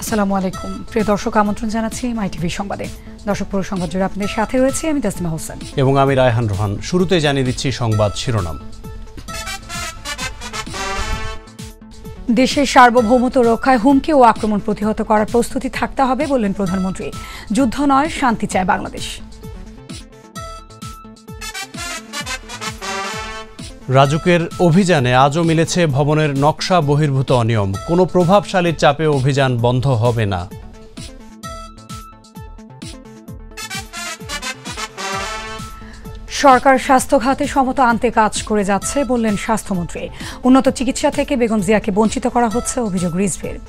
আসসালামু আলাইকুম প্রিয় দর্শক, আমন্ত্রণ জানাচ্ছি মাই টিভি সংবাদে। দর্শক পুরো সংবাদ জুড়ে আপনাদের সাথে রয়েছে আমি তাসমিমা হোসেন এবং আমি রায়হান রোহান। শুরুতে জানিয়ে দিচ্ছি সংবাদ শিরোনাম। দেশের সার্বভৌমত্ব রক্ষায় হুমকি ও আক্রমণ প্রতিহত করার প্রস্তুতি থাকতে হবে বললেন প্রধানমন্ত্রী। যুদ্ধ নয়, শান্তি চায় বাংলাদেশ। রাজুকের অভিযানে আজও মিলেছে ভবনের নকশা বহির্ভূত অনিয়ম। কোনো প্রভাবশালীর চাপে অভিযান বন্ধ হবে না। সরকার স্বাস্থ্য খাতে সমতা আনতে কাজ করে যাচ্ছে বললেন স্বাস্থ্যমন্ত্রী। উন্নত চিকিৎসা থেকে বেগম জিয়াকে বঞ্চিত করা হচ্ছে, অভিযোগ রিজভির।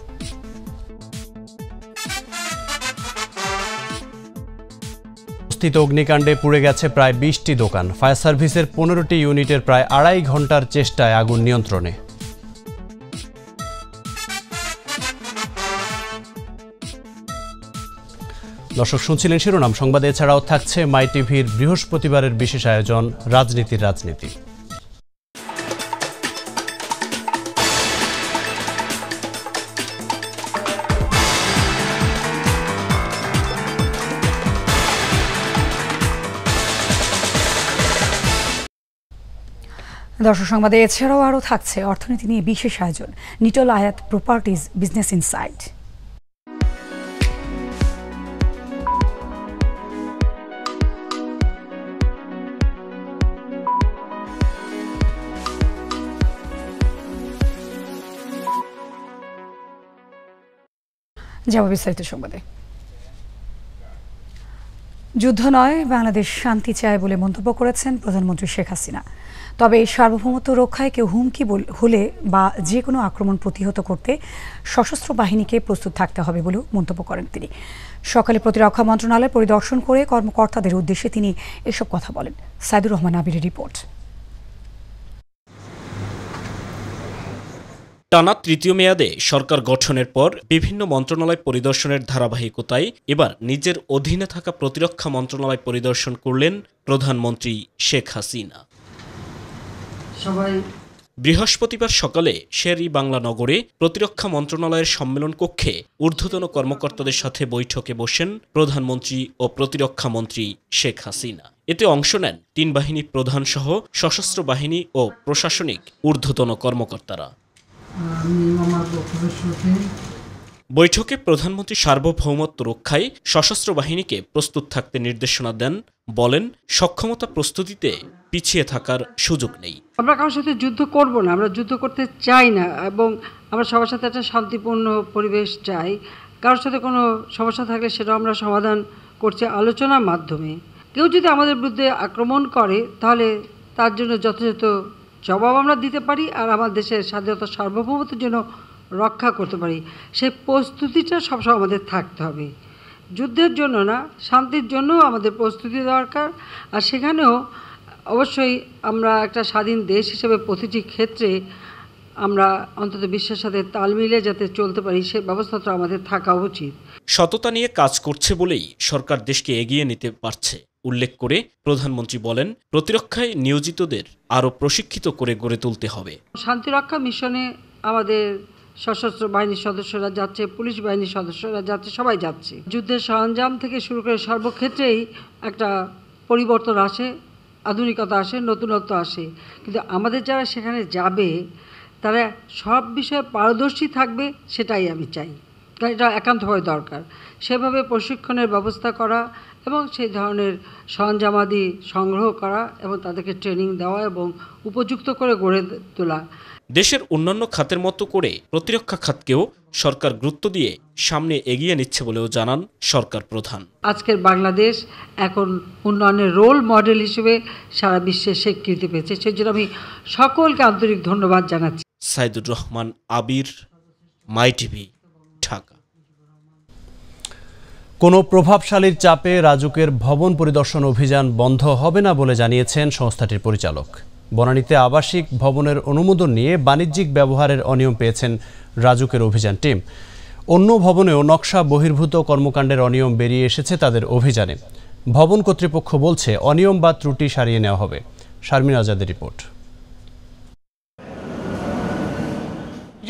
স্থিত অগ্নিকাণ্ডে পুড়ে গেছে প্রায় 20টি দোকান। ফায়ার সার্ভিসের 15টি ইউনিটের প্রায় 2.5 ঘন্টার চেষ্টায় আগুন নিয়ন্ত্রণে। দর্শক শুনছিলেন শিরোনাম। সংবাদে এছাড়াও থাকছে মাই টিভির বৃহস্পতিবারের বিশেষ আয়োজন রাজনীতির রাজনীতি। দর্শক সংবাদে এছাড়াও আরও থাকছে অর্থনীতি নিয়ে বিশেষ আয়োজন, নিটল আয়াত প্রপার্টিজ বিজনেস ইনসাইট। যাব বিস্তারিত সংবাদে। যুদ্ধ নয়, বাংলাদেশ শান্তি চায় বলে মন্তব্য করেছেন প্রধানমন্ত্রী শেখ হাসিনা। তবে সার্বভৌমত্ব রক্ষায় কেউ হুমকি হলে বা যে কোনো আক্রমণ প্রতিহত করতে সশস্ত্র বাহিনীকে প্রস্তুত থাকতে হবে বলেও মন্তব্য করেন তিনি। সকালে প্রতিরক্ষা মন্ত্রণালয় পরিদর্শন করে কর্মকর্তাদের উদ্দেশ্যে তিনি এসব কথা বলেন। সাইদুর রহমান আবিরের রিপোর্ট। টানা তৃতীয় মেয়াদে সরকার গঠনের পর বিভিন্ন মন্ত্রণালয় পরিদর্শনের ধারাবাহিকতায় এবার নিজের অধীনে থাকা প্রতিরক্ষা মন্ত্রণালয় পরিদর্শন করলেন প্রধানমন্ত্রী শেখ হাসিনা। বৃহস্পতিবার সকালে শের-ই-বাংলা নগরে প্রতিরক্ষা মন্ত্রণালয়ের সম্মেলন কক্ষে ঊর্ধ্বতন কর্মকর্তাদের সাথে বৈঠকে বসেন প্রধানমন্ত্রী ও প্রতিরক্ষা মন্ত্রী শেখ হাসিনা। এতে অংশ নেন 3 বাহিনী প্রধান সহ সশস্ত্র বাহিনী ও প্রশাসনিক ঊর্ধ্বতন কর্মকর্তারা। বৈঠকে প্রধানমন্ত্রী সার্বভৌমত্ব রক্ষায় সশস্ত্র বাহিনীকে প্রস্তুত থাকতে নির্দেশনা দেন। বলেন, সক্ষমতা প্রস্তুতিতে পিছিয়ে থাকার সুযোগ নেই। আমরা কারোর সাথে যুদ্ধ করব না, আমরা যুদ্ধ করতে চাই না এবং আমরা সবার সাথে একটা শান্তিপূর্ণ পরিবেশ চাই। কারোর সাথে কোনো সমস্যা থাকলে সেটা আমরা সমাধান করছি আলোচনার মাধ্যমে। কেউ যদি আমাদের বিরুদ্ধে আক্রমণ করে তাহলে তার জন্য যথাযথ জবাব আমরা দিতে পারি আর আমার দেশের স্বাধীনতা সার্বভৌমত্বের জন্য রক্ষা করতে পারি। সেই প্রস্তুতিটা সবসময় আমাদের থাকতে হবে। যুদ্ধের জন্য না, শান্তির জন্য আমাদের প্রস্তুতি দরকার। আর সেখানেও অবশ্যই আমরা একটা স্বাধীন দেশ হিসেবে প্রতিটি ক্ষেত্রে আমরা অন্তত বিশ্বের সাথে তাল মিলিয়ে যাতে চলতে পারি সে ব্যবস্থাটা আমাদের থাকা উচিত। সততা নিয়ে কাজ করছে বলেই সরকার দেশকে এগিয়ে নিতে পারছে উল্লেখ করে প্রধানমন্ত্রী বলেন, প্রতিরক্ষায় নিয়োজিতদের আরও প্রশিক্ষিত করে গড়ে তুলতে হবে। শান্তিরক্ষা মিশনে আমাদের সশস্ত্র বাহিনীর সদস্যরা যাচ্ছে, পুলিশ বাহিনীর সদস্যরা যাচ্ছে, সবাই যাচ্ছে। যুদ্ধের সরঞ্জাম থেকে শুরু করে সর্বক্ষেত্রেই একটা পরিবর্তন আসে, আধুনিকতা আসে, নতুনত্ব আসে। কিন্তু আমাদের যারা সেখানে যাবে তারা সব বিষয়ে পারদর্শী থাকবে, সেটাই আমি চাই। কারণ এটা একান্তভাবে দরকার। সেভাবে প্রশিক্ষণের ব্যবস্থা করা এবং সেই ধরনের সরঞ্জামাদি সংগ্রহ করা এবং তাদেরকে ট্রেনিং দেওয়া এবং উপযুক্ত করে গড়ে তোলা। দেশের অন্যান্য খাতের মতো করে প্রতিরক্ষা খাতকেও সরকার গুরুত্ব দিয়ে সামনে এগিয়ে নিচ্ছে বলেও জানান সরকার প্রধান। আজকের বাংলাদেশ এখন উন্নয়নের রোল মডেল হিসেবে সারা বিশ্বে স্বীকৃতি পেয়েছে। সেই জন্য আমি সকলকে আন্তরিক ধন্যবাদ জানাচ্ছি। সাইদুর রহমান আবির, মাই টিভি, ঢাকা। কোনো প্রভাবশালীর চাপে রাজুকের ভবন পরিদর্শন অভিযান বন্ধ হবে না বলে জানিয়েছেন সংস্থাটির পরিচালক। বনানীতে আবাসিক ভবনের অনুমোদন নিয়ে বাণিজ্যিক ব্যবহারের অনিয়ম পেয়েছেন রাজুকের অভিযান টিম। অন্য ভবনেও নকশা বহির্ভূত কর্মকাণ্ডের অনিয়ম বেরিয়ে এসেছে তাদের অভিযানে। ভবন কর্তৃপক্ষ বলছে অনিয়ম বা ত্রুটি সারিয়ে নেওয়া হবে। শারমিন আজাদের রিপোর্ট।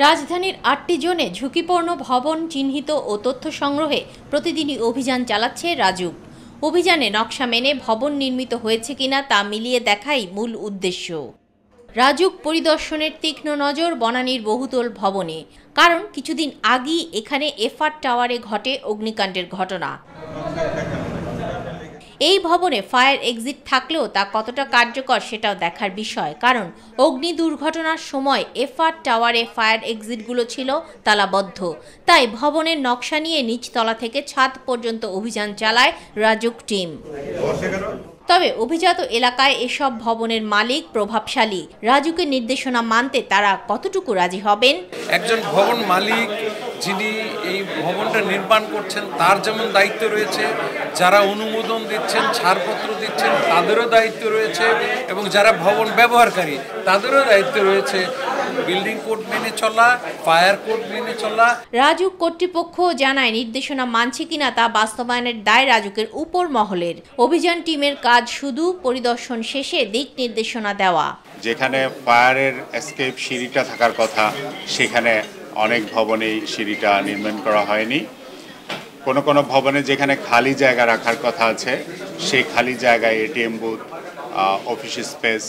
রাজধানীর ৮টি জোনে ঝুঁকিপূর্ণ ভবন চিহ্নিত ও তথ্য সংগ্রহে প্রতিদিনই অভিযান চালাচ্ছে রাজুক। অভিযানে নকশা মেনে ভবন নির্মিত হয়েছে কিনা তা মিলিয়ে দেখাই মূল উদ্দেশ্য। রাজুক পরিদর্শনের তীক্ষ্ণ নজর বনানীর বহুতল ভবনে, কারণ কিছুদিন আগেই এখানে এফআর টাওয়ারে ঘটে অগ্নিকাণ্ডের ঘটনা। এই ভবনে ফায়ার এক্সিট থাকলেও তা কতটা কার্যকর সেটাও দেখার বিষয়, কারণ অগ্নি দুর্ঘটনার সময় এফআর টাওয়ারে ফায়ার এক্সিটগুলো ছিল তালাবদ্ধ। তাই ভবনের নকশা নিয়ে নিচতলা থেকে ছাদ পর্যন্ত অভিযান চালায় রাজুক টিম। তবে অভিজাত এলাকায় এসব ভবনের মালিক প্রভাবশালী। রাজুকের নির্দেশনা মানতে তারা কতটুকু রাজি হবেন? একজন ভবন মালিক যিনি এই ভবনটা নির্মাণ করছেন তার যেমন দায়িত্ব রয়েছে, যারা অনুমোদন দিচ্ছেন, ছাড়পত্র দিচ্ছেন তাদেরও দায়িত্ব রয়েছে, এবং যারা ভবন ব্যবহারকারী তাদেরও দায়িত্ব রয়েছে বিল্ডিং কোড মেনে চলা, ফায়ার কোড মেনে চলা। রাজুক কর্তৃপক্ষ জানায় নির্দেশনা মানছে কিনা তা বাস্তবায়নের দায় রাজুকের উপর মহলের। অভিযান টিমের কাজ শুধু পরিদর্শন শেষে দিক নির্দেশনা দেওয়া। যেখানে ফায়ারের এসকেপ সিঁড়িটা থাকার কথা সেখানে অনেক ভবনেই সিঁড়িটা নির্মাণ করা হয়নি। কোনো কোনো ভবনে যেখানে খালি জায়গা রাখার কথা আছে সেই খালি জায়গায় ATM booth, office space,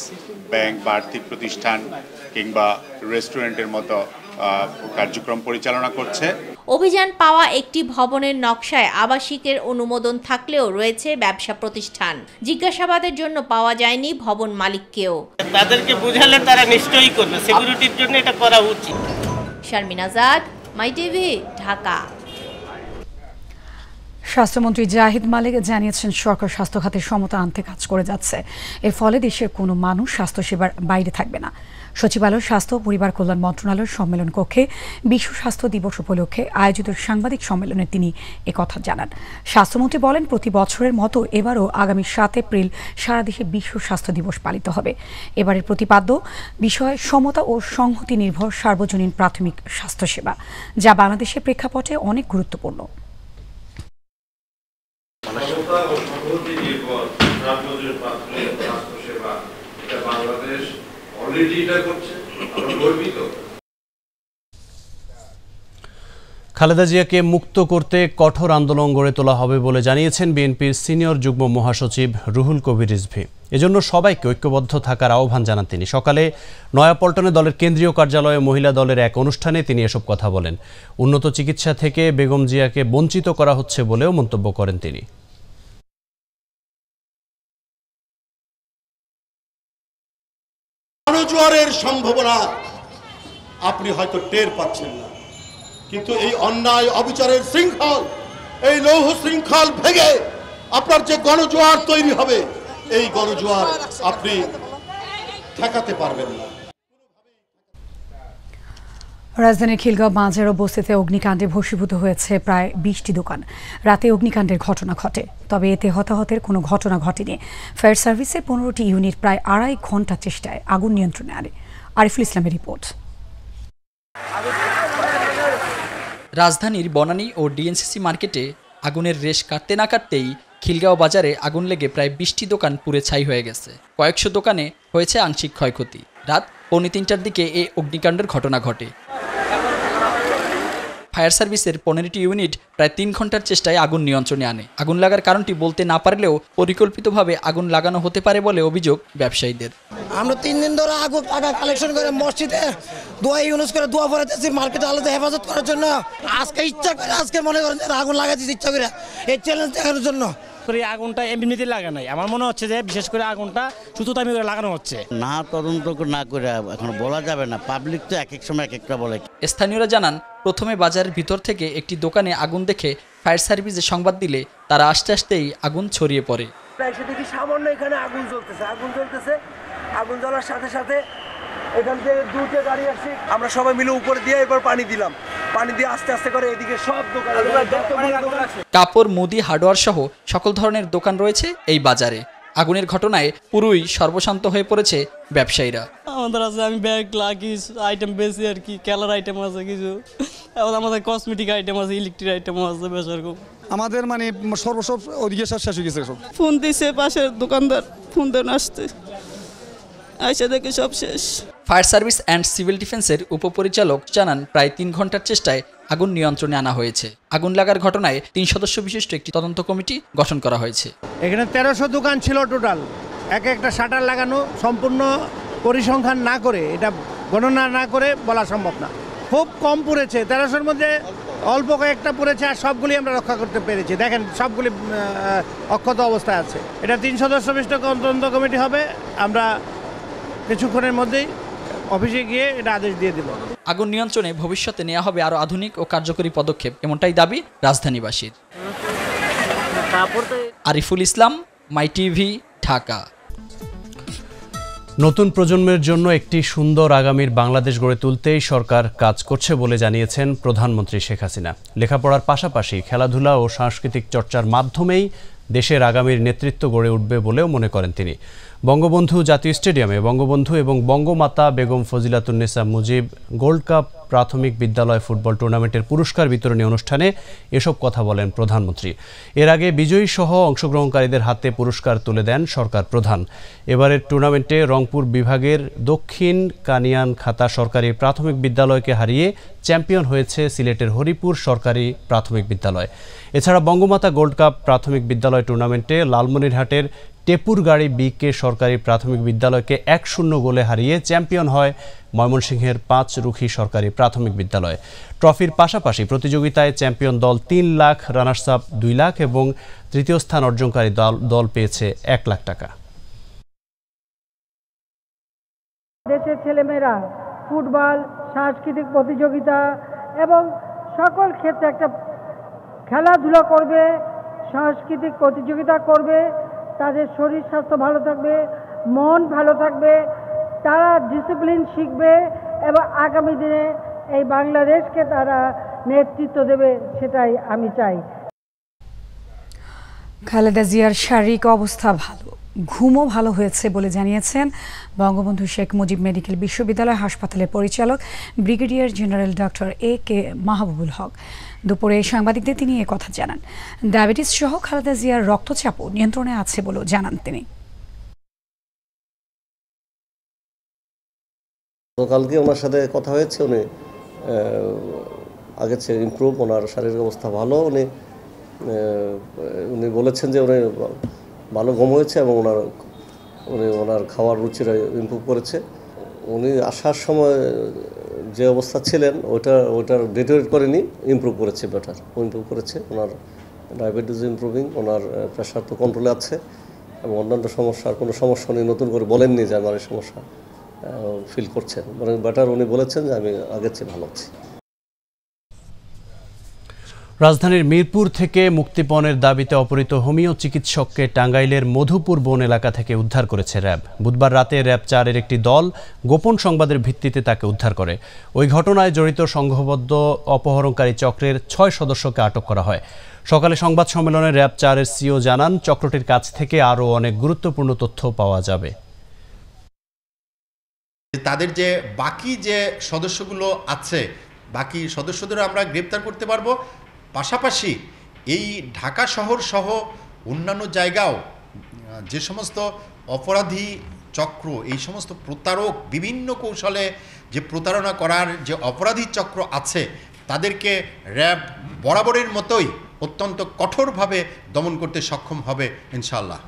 bank বা আর্থিক প্রতিষ্ঠান কিংবা রেস্টুরেন্টের মতো কার্যক্রম পরিচালনা করছে। অভিযান পাওয়া একটি ভবনের নকশায় আবাসিকের অনুমোদন থাকলেও রয়েছে ব্যবসা প্রতিষ্ঠান। জিজ্ঞাসাবাদের জন্য পাওয়া যায়নি ভবন মালিককেও। তাদেরকে বুঝালে তারা নিশ্চয়ই করবে, সিকিউরিটির জন্য এটা করা উচিত। শারমিন আজাদ, মাই টিভি, ঢাকা। স্বাস্থ্যমন্ত্রী জাহিদ মালিক জানিয়েছেন সরকার স্বাস্থ্য খাতে সমতা আনতে কাজ করে যাচ্ছে। এর ফলে দেশের কোনো মানুষ স্বাস্থ্যসেবার বাইরে থাকবে না। সচিবালয় স্বাস্থ্য ও পরিবার কল্যাণ মন্ত্রণালয়ের সম্মেলন কক্ষে বিশ্ব স্বাস্থ্য দিবস উপলক্ষে আয়োজিত সাংবাদিক সম্মেলনে তিনি একথা জানান। স্বাস্থ্যমন্ত্রী বলেন, প্রতি বছরের মতো এবারও আগামী 7 এপ্রিল সারা দেশে বিশ্ব স্বাস্থ্য দিবস পালিত হবে। এবারের প্রতিপাদ্য বিষয় সমতা ও সংহতি নির্ভর সার্বজনীন প্রাথমিক স্বাস্থ্যসেবা, যা বাংলাদেশের প্রেক্ষাপটে অনেক গুরুত্বপূর্ণ। খালেদা জিয়াকে মুক্ত করতে কঠোর আন্দোলন গড়ে তোলা হবে বলে জানিয়েছেন বিএনপির সিনিয়র যুগ্ম মহাসচিব রুহুল কবির রিজভী। এজন্য সবাইকে ঐক্যবদ্ধ থাকার আহ্বান জানান তিনি। সকালে নয়াপল্টনে দলের কেন্দ্রীয় কার্যালয়ে মহিলা দলের এক অনুষ্ঠানে তিনি এসব কথা বলেন। উন্নত চিকিৎসা থেকে বেগম জিয়াকে বঞ্চিত করা হচ্ছে বলেও মন্তব্য করেন তিনি। জোয়ারের সম্ভাবনা আপনি হয়তো টের পাচ্ছেন না, কিন্তু এই অন্যায় অবিচারের শৃঙ্খল, এই লৌহ শৃঙ্খল ভেঙে আপনার যে গণজোয়ার তৈরি হবে, এই গণজোয়ার আপনি ঠেকাতে পারবেন না। রাজধানীর খিলগাঁও বাজার বস্তিতে অগ্নিকাণ্ডে ভস্মীভূত হয়েছে প্রায় 20টি দোকান। রাতে অগ্নিকাণ্ডের ঘটনা ঘটে, তবে এতে হতাহতের কোনো ঘটনা ঘটেনি। ফায়ার সার্ভিসের 15টি ইউনিট প্রায় 2.5 ঘন্টা চেষ্টায় আগুন নিয়ন্ত্রণে আনে। আরিফুল ইসলামের রিপোর্ট। রাজধানীর বনানী ও ডিএনসিসি মার্কেটে আগুনের রেশ কাটতে না কাটতেই খিলগাঁও বাজারে আগুন লেগে প্রায় 20টি দোকান পুড়ে ছাই হয়ে গেছে। কয়েকশো দোকানে হয়েছে আংশিক ক্ষয়ক্ষতি। রাত 2:45টার দিকে এই অগ্নিকাণ্ডের ঘটনা ঘটে। ফায়ার সার্ভিসের 15টি ইউনিট প্রায় 3 ঘন্টার চেষ্টায় আগুন নিয়ন্ত্রণে আনে। আগুন লাগার কারণটি বলতে না পারলেও পরিকল্পিতভাবে আগুন লাগানো হতে পারে বলে অভিযোগ ব্যবসায়ীদের। আমরা 3 দিন ধরে আগুন টাকা কালেকশন করে মসজিদে দোয়া ইউজ করে দোয়া পড়াতেছি, মার্কেটে আলাদা হেফাজত করার জন্য। আজকে ইচ্ছা করে, আজকে মনে করেন আগুন লাগাচ্ছি ইচ্ছা করে এই চ্যালেঞ্জ দেখানোর জন্য। আগুনটা এমনিতে লাগা নাই, আমার মনে হচ্ছে যে বিশেষ করে আগুনটা সুতোতামি করে লাগানো হচ্ছে। না তদন্ত না করে এখন বলা যাবে না, পাবলিক তো এক এক সময় এক একটা বলে। স্থানীয়রা জানান, প্রথমে বাজারের ভিতর থেকে একটি দোকানে আগুন দেখে ফায়ার সার্ভিসে সংবাদ দিলে তারা আসতেই আগুন ছড়িয়ে পড়ে। দেখি সামান্য এখানে আগুন জ্বলতেছে, আগুন জ্বলার সাথে সাথে এখান থেকে 2টা গাড়ি আসছে, আমরা সবাই মিলে উপরে দিয়ে এবার পানি দিলাম। পানি দিয়ে আস্তে আস্তে করে এদিকে সব দোকান, কাপড়, মুদি, হার্ডওয়্যার সহ সকল ধরনের দোকান রয়েছে এই বাজারে। আগুনের ঘটনায় পুরোই সর্বশান্ত হয়ে পড়েছে ব্যবসায়ীরা। আমাদের আছে, আমি ব্যাগ লাগেজ আইটেম বেশি আর কি, খেলার আইটেম আছে কিছু, এবং আমাদের কসমেটিক আইটেম আছে, ইলেকট্রিক আইটেম আছে বেশ রকম। আমাদের মানে সর্বসব ওদিকে শেষ হয়ে গেছে সব। ফোন দিছে পাশের দোকানদার, ফোন দেন আসতে, আইসা দেখে সব শেষ। ফায়ার সার্ভিস অ্যান্ড সিভিল ডিফেন্সের উপপরিচালক জানান, প্রায় 3 ঘন্টার চেষ্টায় আগুন নিয়ন্ত্রণে আনা হয়েছে। আগুন লাগার ঘটনায় 3 সদস্য বিশিষ্ট একটি তদন্ত কমিটি গঠন করা হয়েছে। এখানে 1300 দোকান ছিল টোটাল। একটা শাটার লাগানো, সম্পূর্ণ পরিসংখ্যান না করে, এটা গণনা না করে বলা সম্ভব না। খুব কম পড়েছে, 1300-র মধ্যে অল্প কয়েকটা পড়েছে, আর সবগুলি আমরা রক্ষা করতে পেরেছি। দেখেন সবগুলি অক্ষত অবস্থায় আছে। এটা 3 সদস্য বিশিষ্ট তদন্ত কমিটি হবে। আমরা কিছুক্ষণের মধ্যেই অফিসে গিয়ে এটা আদেশ দিয়ে দেব। আগুন নিয়ন্ত্রণে ভবিষ্যতে নেওয়া হবে আরও আধুনিক ও কার্যকরী পদক্ষেপ, এমনটাই দাবি রাজধানীবাসীর। আরিফুল ইসলাম, মাই টিভি, ঢাকা। নতুন প্রজন্মের জন্য একটি সুন্দর আগামীর বাংলাদেশ গড়ে তুলতেই সরকার কাজ করছে বলে জানিয়েছেন প্রধানমন্ত্রী শেখ হাসিনা। লেখাপড়ার পাশাপাশি খেলাধুলা ও সাংস্কৃতিক চর্চার মাধ্যমেই দেশের আগামীর নেতৃত্ব গড়ে উঠবে বলেও মনে করেন তিনি। বঙ্গবন্ধু জাতীয় স্টেডিয়ামে বঙ্গবন্ধু এবং বঙ্গমাতা বেগম ফজিলাতুন্নেসা মুজিব গোল্ড কাপ প্রাথমিক বিদ্যালয় ফুটবল টুর্নামেন্টের পুরস্কার বিতরণী অনুষ্ঠানে এসব কথা বলেন প্রধানমন্ত্রী। এর আগে বিজয়ী সহ অংশগ্রহণকারীদের হাতে পুরস্কার তুলে দেন সরকার প্রধান। এবারের টুর্নামেন্টে রংপুর বিভাগের দক্ষিণ কানিয়ান খাতা সরকারি প্রাথমিক বিদ্যালয়কে হারিয়ে চ্যাম্পিয়ন হয়েছে সিলেটের হরিপুর সরকারি প্রাথমিক বিদ্যালয়। এছাড়া বঙ্গমাতা গোল্ড কাপ প্রাথমিক বিদ্যালয় টুর্নামেন্টে লালমনিরহাটের টেপুরগাড়ি বিকে সরকারি প্রাথমিক বিদ্যালয়কে 1-0 গোলে হারিয়ে চ্যাম্পিয়ন হয় ময়মনসিংহের 5 রুখি সরকারি প্রাথমিক বিদ্যালয়। ট্রফির পাশাপাশি প্রতিযোগিতায় চ্যাম্পিয়ন দল 3 লাখ, রানার্স আপ 2 লাখ এবং তৃতীয় স্থান অর্জনকারী দল পেয়েছে 1 লাখ টাকা। দেশের ছেলেমেয়েরা ফুটবল, সাংস্কৃতিক প্রতিযোগিতা এবং সকল ক্ষেত্রে একটা খেলাধুলা করবে, সাংস্কৃতিক প্রতিযোগিতা করবে, তাদের শরীর স্বাস্থ্য ভালো থাকবে, মন ভালো থাকবে, তারা ডিসিপ্লিন শিখবে এবং আগামী দিনে এই বাংলাদেশকে তারা নেতৃত্ব দেবে, সেটাই আমি চাই। খালেদা জিয়ার শারীরিক অবস্থা ভালো, ঘুমও ভালো হয়েছে বলে জানিয়েছেন বঙ্গবন্ধু শেখ মুজিব মেডিকেল বিশ্ববিদ্যালয় হাসপাতালের পরিচালক brigadier general doctor AK Mahbubul Haq. দুপুরে সাংবাদিকদের তিনি কথা জানান। ডায়াবেটিস সহ খালেদা জিয়ার রক্তচাপও নিয়ন্ত্রণে আছে বলেও জানান তিনি। গতকালকে ওনার সাথে কথা হয়েছে, উনি আগের চেয়ে ইমপ্রুভ, ওনার শারীরিক অবস্থা ভালো। উনি বলেছেন যে উনি ভালো ঘুম হয়েছে এবং ওনার খাওয়ার রুচিটা ইমপ্রুভ করেছে। উনি আসার সময় যে অবস্থা ছিলেন ওটার ডিটোরিয়েট করেনি, ইমপ্রুভ করেছে, বেটার ইমপ্রুভ করেছে। ওনার ডায়াবেটিস ইমপ্রুভিং, ওনার প্রেশার তো কন্ট্রোলে আছে এবং অন্যান্য সমস্যার কোনো সমস্যা উনি নতুন করে বলেননি যে আমার এই সমস্যা ফিল করছেন, মানে বেটার উনি বলেছেন যে আমি আগের চেয়ে ভালো আছি। রাজধানীর মিরপুর থেকে মুক্তিপণের দাবিতে অপহৃত হোমিও চিকিৎসককে টাঙ্গাইলের মধুপুর বন এলাকা থেকে উদ্ধার করেছে র্যাব। বুধবার রাতে র্যাব 4-এর একটি দল গোপন সংবাদের ভিত্তিতে তাকে উদ্ধার করে। ওই ঘটনায় জড়িত সংঘবদ্ধ অপহরণকারী চক্রের 6 সদস্যকে আটক করা হয়। সকালে সংবাদ সম্মেলনে র্যাব 4-এর সিও জানান, চক্রটির কাছ থেকে আরও অনেক গুরুত্বপূর্ণ তথ্য পাওয়া যাবে। তাদের যে বাকি যে সদস্যগুলো আছে, বাকি সদস্যদেরও আমরা গ্রেপ্তার করতে পারবো। পাশাপাশি এই ঢাকা শহর সহ অন্যান্য জায়গাও যে সমস্ত অপরাধী চক্র, এই সমস্ত প্রতারক বিভিন্ন কৌশলে যে প্রতারণা করার যে অপরাধী চক্র আছে, তাদেরকে র্যাব বরাবরের মতোই অত্যন্ত কঠোরভাবে দমন করতে সক্ষম হবে ইনশাআল্লাহ।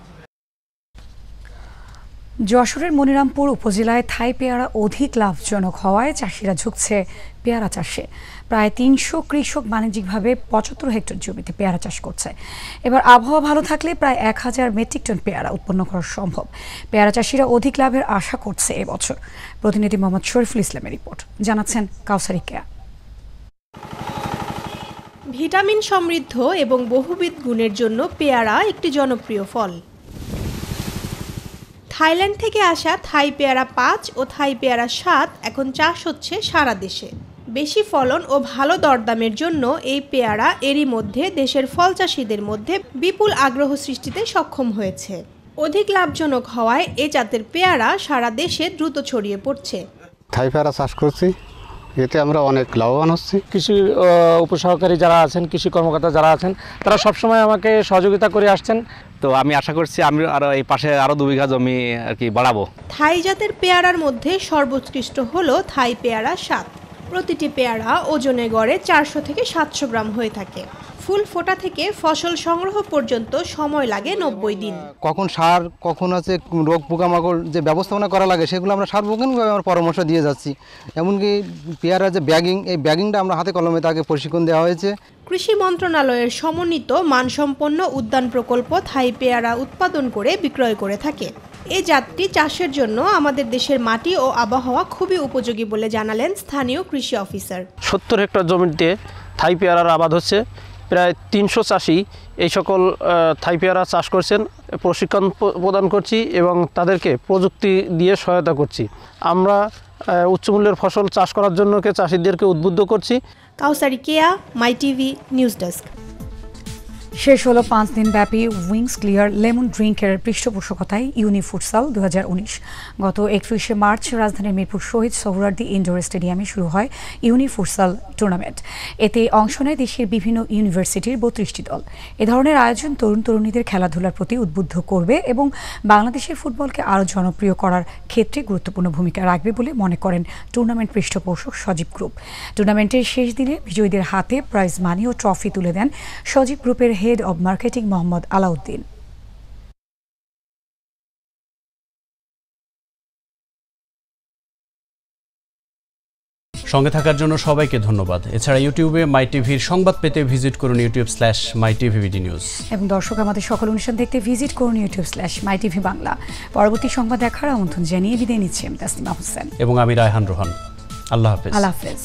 যশোরের মনিরামপুর উপজেলায় থাই পেয়ারা অধিক লাভজনক হওয়ায় চাষিরা ঝুঁকছে পেয়ারা চাষে। প্রায় 300 কৃষক বাণিজ্যিকভাবে 75 হেক্টর জমিতে পেয়ারা চাষ করছে। এবার আবহাওয়া ভালো থাকলে প্রায় 1000 মেট্রিক টন পেয়ারা উৎপন্ন করা সম্ভব। পেয়ারা চাষিরা অধিক লাভের আশা করছে এবছর। প্রতিনিধি মোহাম্মদ শরীফুল ইসলামের রিপোর্ট, জানাচ্ছেন কাউসারি কেয়া। ভিটামিন সমৃদ্ধ এবং বহুবিধ গুণের জন্য পেয়ারা একটি জনপ্রিয় ফল। থাইল্যান্ড থেকে আসা থাই পেয়ারা 5 ও থাই পেয়ারা 7 এখন চাষ হচ্ছে সারা দেশে। বেশি ফলন ও ভালো দরদামের জন্য এই পেয়ারা এরই মধ্যে দেশের ফল চাষিদের মধ্যে বিপুল আগ্রহ সৃষ্টিতে সক্ষম হয়েছে। অধিক লাভজনক হওয়ায় এ জাতের পেয়ারা সারা দেশে দ্রুত ছড়িয়ে পড়ছে। থাই পেয়ারা চাষ করছি, এতে আমরা অনেক লাভবান হচ্ছি। কৃষি উপসহকারী যারা আছেন, কৃষি কর্মকর্তা যারা আছেন, তারা সবসময় আমাকে সহযোগিতা করে আসছেন। তো আমি আশা করছি আমি আরও এই পাশে আরও 2 বিঘা জমি আর কি বাড়াবো। থাই জাতের পেয়ারার মধ্যে সর্বোৎকৃষ্ট হলো থাই পেয়ারা 7। প্রতিটি পেয়ারা ওজনে গড়ে 400 থেকে 700 গ্রাম হয়ে থাকে। ফুল ফোটা থেকে ফসল সংগ্রহ পর্যন্ত সময় লাগে 90 দিন। কখন সার, কখন আছে রোগ পোকামাকড় যে ব্যবস্থাপনা করা লাগে সেগুলো আমরা সার্বক্ষণিকভাবে আমরা পরামর্শ দিয়ে যাচ্ছি। এমনকি পেয়ারা যে ব্যাগিং, এই ব্যাগিংটা আমরা হাতে কলমে তাকে প্রশিক্ষণ দেওয়া হয়েছে। কৃষি মন্ত্রণালয়ের সমন্বিত মানসম্পন্ন উদ্যান প্রকল্প থাই পেয়ারা উৎপাদন করে বিক্রয় করে থাকে। এই জাতটি চাষের জন্য আমাদের দেশের মাটি ও আবহাওয়া খুবই উপযোগী বলে জানালেন স্থানীয় কৃষি অফিসার। 70 হেক্টর জমিতে থাই পেয়ারার আবাদ হচ্ছে। প্রায় 300 চাষি এই সকল থাই পেয়ারা চাষ করছেন। প্রশিক্ষণ প্রদান করছি এবং তাদেরকে প্রযুক্তি দিয়ে সহায়তা করছি। আমরা উচ্চমূল্যের ফসল চাষ করার জন্য চাষিদেরকে উদ্বুদ্ধ করছি। কাউসারি কেয়া, মাই টিভি নিউজ ডেস্ক। শেষ হলো 5 দিন ব্যাপী উইংস ক্লিয়ার লেমন ড্রিঙ্কের পৃষ্ঠপোষকতায় ইউনি ফুটসাল 2019। গত 31শে মার্চ রাজধানীর মিরপুর শহীদ সোহরাওয়ার্দী ইনডোর স্টেডিয়ামে শুরু হয় ইউনি ফুটসাল টুর্নামেন্ট। এতে অংশ নেয় দেশের বিভিন্ন ইউনিভার্সিটির 32টি দল। এ ধরনের আয়োজন তরুণ তরুণীদের খেলাধুলার প্রতি উদ্বুদ্ধ করবে এবং বাংলাদেশের ফুটবলকে আরও জনপ্রিয় করার ক্ষেত্রে গুরুত্বপূর্ণ ভূমিকা রাখবে বলে মনে করেন টুর্নামেন্ট পৃষ্ঠপোষক সজীব গ্রুপ। টুর্নামেন্টের শেষ দিনে বিজয়ীদের হাতে প্রাইজ মানি ও ট্রফি তুলে দেন সজীব গ্রুপের head of marketing Mohammad Alauddin. সঙ্গে থাকার জন্য সবাইকে ধন্যবাদ। এছাড়া ইউটিউবে মাই টিভির সংবাদ পেতে ভিজিট করুন youtube/mytvbdnews এবং দর্শক আমাদের সকল অনুষ্ঠান দেখতে ভিজিট করুন youtube/mytv বাংলা। পরবর্তী সংবাদ দেখার আমন্ত্রণ জানিয়ে বিদায় নিচ্ছি আমি তাসনিমা হোসেন এবং আমি রায়হান রোহান। আল্লাহ হাফেজ। আল্লাহ হাফেজ।